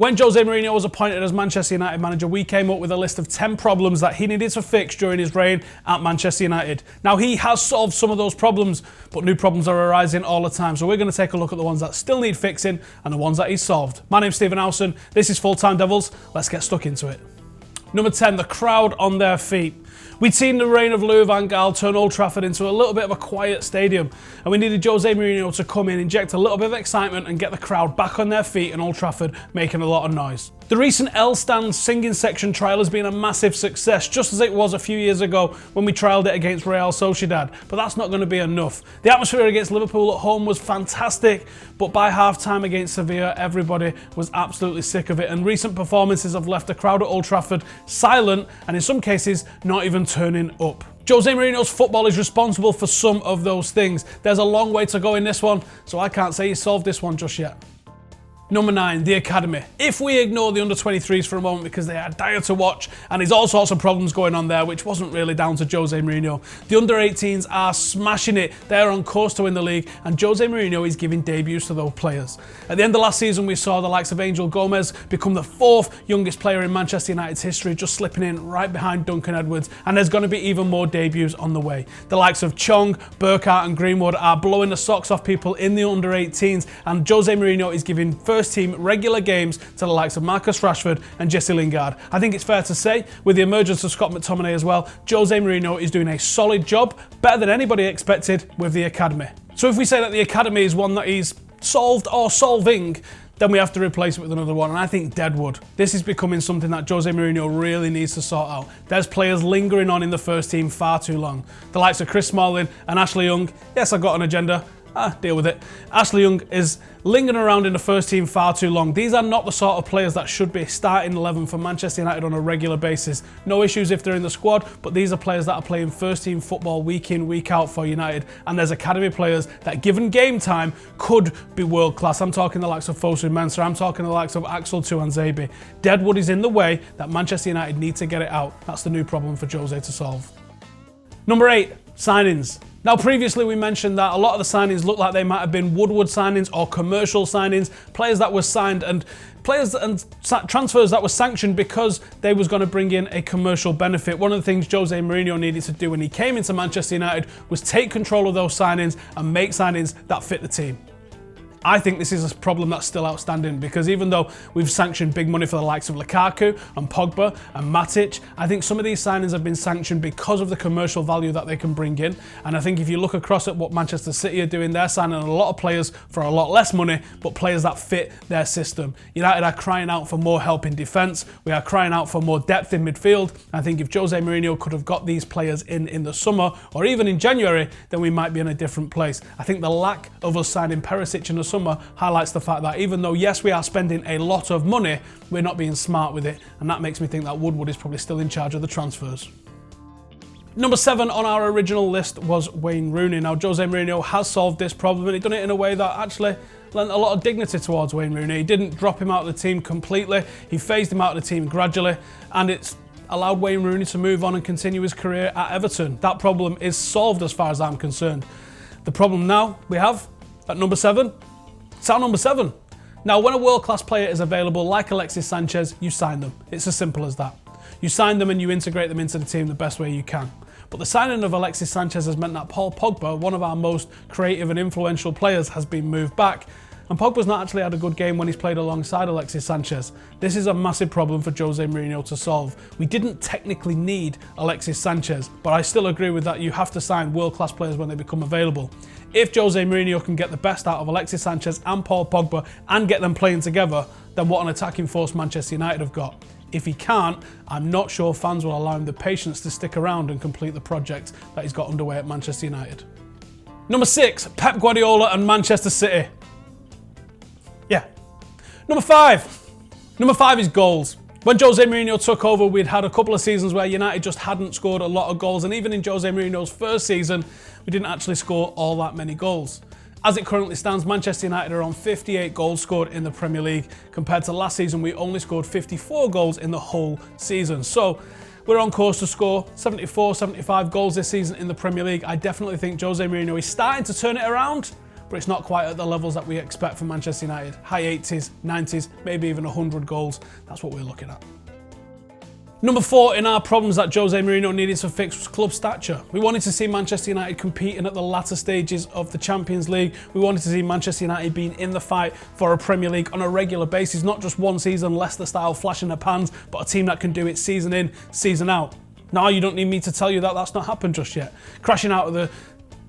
When Jose Mourinho was appointed as Manchester United manager, we came up with a list of 10 problems that he needed to fix during his reign at Manchester United. Now, he has solved some of those problems, but new problems are arising all the time. So we're going to take a look at the ones that still need fixing and the ones that he's solved. My name's Stephen Howson. This is Full Time Devils. Let's get stuck into it. Number 10, the crowd on their feet. We'd seen the reign of Louis van Gaal turn Old Trafford into a little bit of a quiet stadium, and we needed Jose Mourinho to come in, inject a little bit of excitement and get the crowd back on their feet in Old Trafford, making a lot of noise. The recent L Stand singing section trial has been a massive success, just as it was a few years ago when we trialled it against Real Sociedad, but that's not going to be enough. The atmosphere against Liverpool at home was fantastic, but by half-time against Sevilla, everybody was absolutely sick of it, and recent performances have left the crowd at Old Trafford silent, and in some cases, not even turning up. Jose Mourinho's football is responsible for some of those things. There's a long way to go in this one, so I can't say he solved this one just yet. Number 9, the academy. If we ignore the under-23s for a moment because they are dire to watch and there's all sorts of problems going on there, which wasn't really down to Jose Mourinho, the under-18s are smashing it. They're on course to win the league and Jose Mourinho is giving debuts to those players. At the end of last season, we saw the likes of Angel Gomez become the 4th youngest player in Manchester United's history, just slipping in right behind Duncan Edwards, and there's going to be even more debuts on the way. The likes of Chong, Burkhardt and Greenwood are blowing the socks off people in the under-18s, and Jose Mourinho is giving first team regular games to the likes of Marcus Rashford and Jesse Lingard. I think it's fair to say, with the emergence of Scott McTominay as well, Jose Mourinho is doing a solid job, better than anybody expected with the academy. So if we say that the academy is one that he's solved or solving, then we have to replace it with another one, and I think deadwood. This is becoming something that Jose Mourinho really needs to sort out. There's players lingering on in the first team far too long. The likes of Chris Smalling and Ashley Young, yes, I've got an agenda, deal with it. Ashley Young is lingering around in the first team far too long. These are not the sort of players that should be starting 11 for Manchester United on a regular basis. No issues if they're in the squad, but these are players that are playing first team football week in, week out for United, and there's academy players that, given game time, could be world class. I'm talking the likes of Fosu Mensah, I'm talking the likes of Axel Tuanzebe. Deadwood is in the way that Manchester United need to get it out. That's the new problem for Jose to solve. Number 8, signings. Now, previously we mentioned that a lot of the signings looked like they might have been Woodward signings or commercial signings, players that were signed and players and transfers that were sanctioned because they was going to bring in a commercial benefit. One of the things Jose Mourinho needed to do when he came into Manchester United was take control of those signings and make signings that fit the team. I think this is a problem that's still outstanding because even though we've sanctioned big money for the likes of Lukaku and Pogba and Matic, I think some of these signings have been sanctioned because of the commercial value that they can bring in. And I think if you look across at what Manchester City are doing, they're signing a lot of players for a lot less money, but players that fit their system. United are crying out for more help in defence. We are crying out for more depth in midfield. I think if Jose Mourinho could have got these players in the summer or even in January, then we might be in a different place. I think the lack of us signing Perisic in the summer highlights the fact that even though, yes, we are spending a lot of money, we're not being smart with it, and that makes me think that Woodward is probably still in charge of the transfers. Number 7 on our original list was Wayne Rooney. Now, Jose Mourinho has solved this problem, and he's done it in a way that actually lent a lot of dignity towards Wayne Rooney. He didn't drop him out of the team completely, he phased him out of the team gradually, and it's allowed Wayne Rooney to move on and continue his career at Everton. That problem is solved as far as I'm concerned. The problem now we have at number 7, it's our number 7. Now, when a world-class player is available, like Alexis Sanchez, you sign them. It's as simple as that. You sign them and you integrate them into the team the best way you can. But the signing of Alexis Sanchez has meant that Paul Pogba, one of our most creative and influential players, has been moved back. And Pogba's not actually had a good game when he's played alongside Alexis Sanchez. This is a massive problem for Jose Mourinho to solve. We didn't technically need Alexis Sanchez, but I still agree with that. You have to sign world-class players when they become available. If Jose Mourinho can get the best out of Alexis Sanchez and Paul Pogba and get them playing together, then what an attacking force Manchester United have got. If he can't, I'm not sure fans will allow him the patience to stick around and complete the project that he's got underway at Manchester United. Number 6, Pep Guardiola and Manchester City. Yeah. Number 5. Number 5 is goals. When Jose Mourinho took over, we'd had a couple of seasons where United just hadn't scored a lot of goals, and even in Jose Mourinho's first season, we didn't actually score all that many goals. As it currently stands, Manchester United are on 58 goals scored in the Premier League. Compared to last season, we only scored 54 goals in the whole season. So we're on course to score 74, 75 goals this season in the Premier League. I definitely think Jose Mourinho is starting to turn it around, but it's not quite at the levels that we expect from Manchester United. High 80s, 90s, maybe even 100 goals. That's what we're looking at. Number 4 in our problems that Jose Mourinho needed to fix was club stature. We wanted to see Manchester United competing at the latter stages of the Champions League. We wanted to see Manchester United being in the fight for a Premier League on a regular basis, not just one season, Leicester style, flash in the pans, but a team that can do it season in, season out. Now you don't need me to tell you that that's not happened just yet. Crashing out of the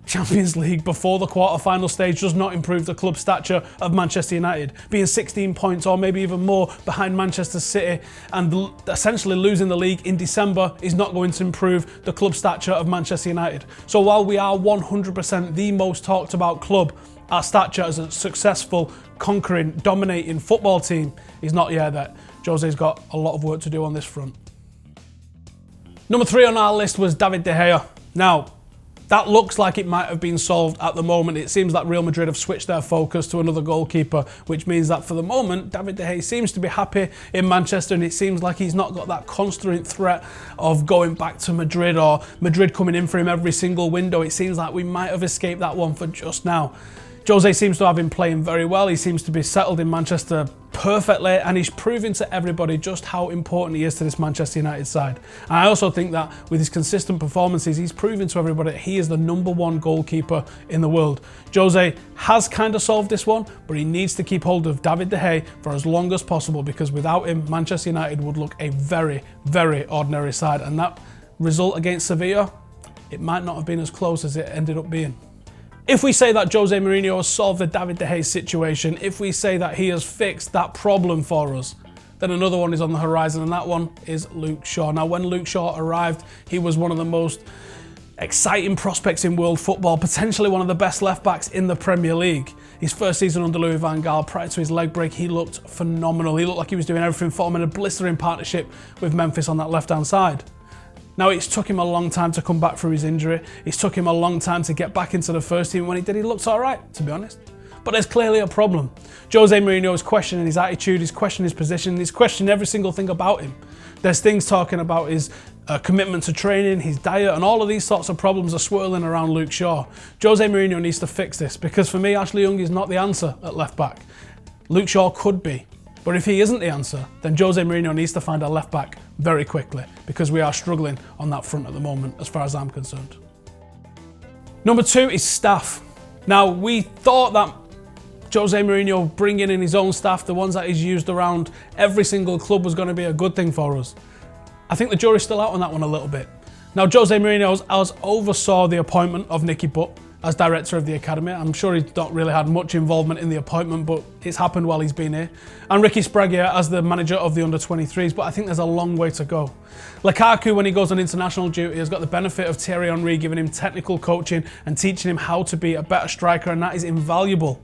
Champions League before the quarter-final stage does not improve the club stature of Manchester United. Being 16 points or maybe even more behind Manchester City and essentially losing the league in December is not going to improve the club stature of Manchester United. So while we are 100% the most talked about club, our stature as a successful, conquering, dominating football team is not yet there. Jose's got a lot of work to do on this front. Number 3 on our list was David De Gea. Now, that looks like it might have been solved at the moment. It seems like Real Madrid have switched their focus to another goalkeeper, which means that for the moment, David De Gea seems to be happy in Manchester, and it seems like he's not got that constant threat of going back to Madrid or Madrid coming in for him every single window. It seems like we might have escaped that one for just now. Jose seems to have him playing very well. He seems to be settled in Manchester perfectly, and he's proving to everybody just how important he is to this Manchester United side. And I also think that with his consistent performances, he's proving to everybody that he is the #1 goalkeeper in the world. Jose has kind of solved this one, but he needs to keep hold of David De Gea for as long as possible, because without him, Manchester United would look a very, very ordinary side. And that result against Sevilla, it might not have been as close as it ended up being. If we say that Jose Mourinho has solved the David De Gea situation, if we say that he has fixed that problem for us, then another one is on the horizon, and that one is Luke Shaw. Now, when Luke Shaw arrived, he was one of the most exciting prospects in world football, potentially one of the best left-backs in the Premier League. His first season under Louis van Gaal, prior to his leg break, he looked phenomenal. He looked like he was doing everything for him, in a blistering partnership with Memphis on that left-hand side. Now, it's took him a long time to come back from his injury. It's took him a long time to get back into the first team. When he did, he looked all right, to be honest. But there's clearly a problem. Jose Mourinho is questioning his attitude, he's questioning his position, he's questioning every single thing about him. There's things talking about his commitment to training, his diet, and all of these sorts of problems are swirling around Luke Shaw. Jose Mourinho needs to fix this, because for me, Ashley Young is not the answer at left back. Luke Shaw could be. But if he isn't the answer, then Jose Mourinho needs to find a left back very quickly, because we are struggling on that front at the moment, as far as I'm concerned. Number 2 is staff. Now, we thought that Jose Mourinho bringing in his own staff, the ones that he's used around every single club, was going to be a good thing for us. I think the jury's still out on that one a little bit. Now, Jose Mourinho has oversaw the appointment of Nicky Butt as director of the academy. I'm sure he's not really had much involvement in the appointment, but it's happened while he's been here. And Ricky Sbragia as the manager of the under-23s, but I think there's a long way to go. Lukaku, when he goes on international duty, has got the benefit of Thierry Henry giving him technical coaching and teaching him how to be a better striker, and that is invaluable.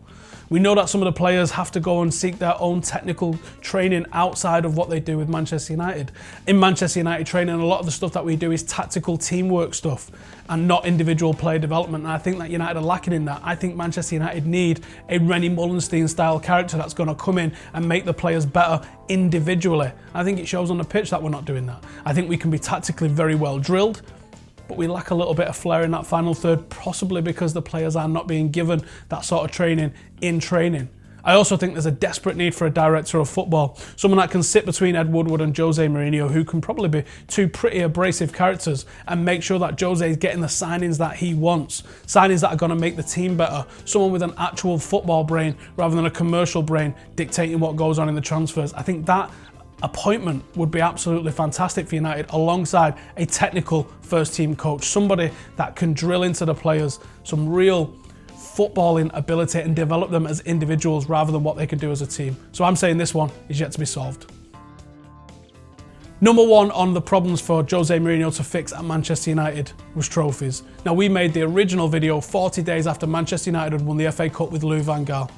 We know that some of the players have to go and seek their own technical training outside of what they do with Manchester United. In Manchester United training, a lot of the stuff that we do is tactical teamwork stuff and not individual player development. And I think that United are lacking in that. I think Manchester United need a Rennie Mullenstein style character that's going to come in and make the players better individually. I think it shows on the pitch that we're not doing that. I think we can be tactically very well drilled, but we lack a little bit of flair in that final third, possibly because the players are not being given that sort of training in training. I also think there's a desperate need for a director of football, someone that can sit between Ed Woodward and Jose Mourinho, who can probably be two pretty abrasive characters and make sure that Jose is getting the signings that he wants, signings that are going to make the team better, someone with an actual football brain rather than a commercial brain dictating what goes on in the transfers. I think that appointment would be absolutely fantastic for United, alongside a technical first team coach, somebody that can drill into the players some real footballing ability and develop them as individuals rather than what they can do as a team. So I'm saying this one is yet to be solved. Number 1 on the problems for Jose Mourinho to fix at Manchester United was trophies. Now, we made the original video 40 days after Manchester United had won the FA Cup with Louis van Gaal.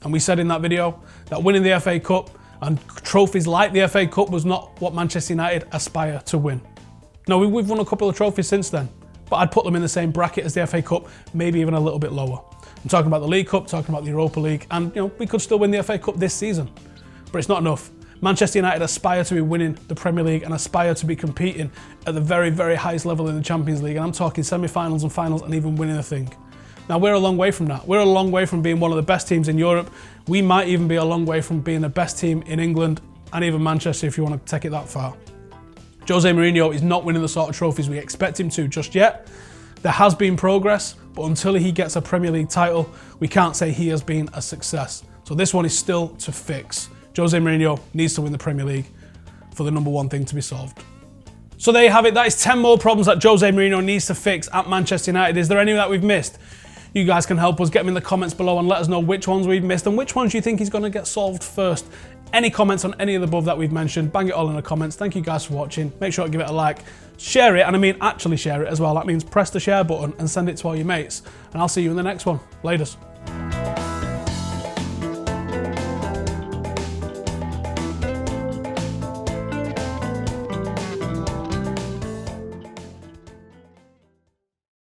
And we said in that video that winning the FA Cup and trophies like the FA Cup was not what Manchester United aspire to win. Now, we've won a couple of trophies since then, but I'd put them in the same bracket as the FA Cup, maybe even a little bit lower. I'm talking about the League Cup, talking about the Europa League, and we could still win the FA Cup this season, but it's not enough. Manchester United aspire to be winning the Premier League and aspire to be competing at the very, very highest level in the Champions League, and I'm talking semi-finals and finals and even winning the thing. Now, we're a long way from that. We're a long way from being one of the best teams in Europe. We might even be a long way from being the best team in England and even Manchester if you want to take it that far. Jose Mourinho is not winning the sort of trophies we expect him to just yet. There has been progress, but until he gets a Premier League title, we can't say he has been a success. So this one is still to fix. Jose Mourinho needs to win the Premier League for the number one thing to be solved. So there you have it. That is 10 more problems that Jose Mourinho needs to fix at Manchester United. Is there any that we've missed? You guys can help us. Get them in the comments below and let us know which ones we've missed and which ones you think he's going to get solved first. Any comments on any of the above that we've mentioned, bang it all in the comments. Thank you guys for watching. Make sure to give it a like, share it, and I mean actually share it as well. That means press the share button and send it to all your mates. And I'll see you in the next one. Laters.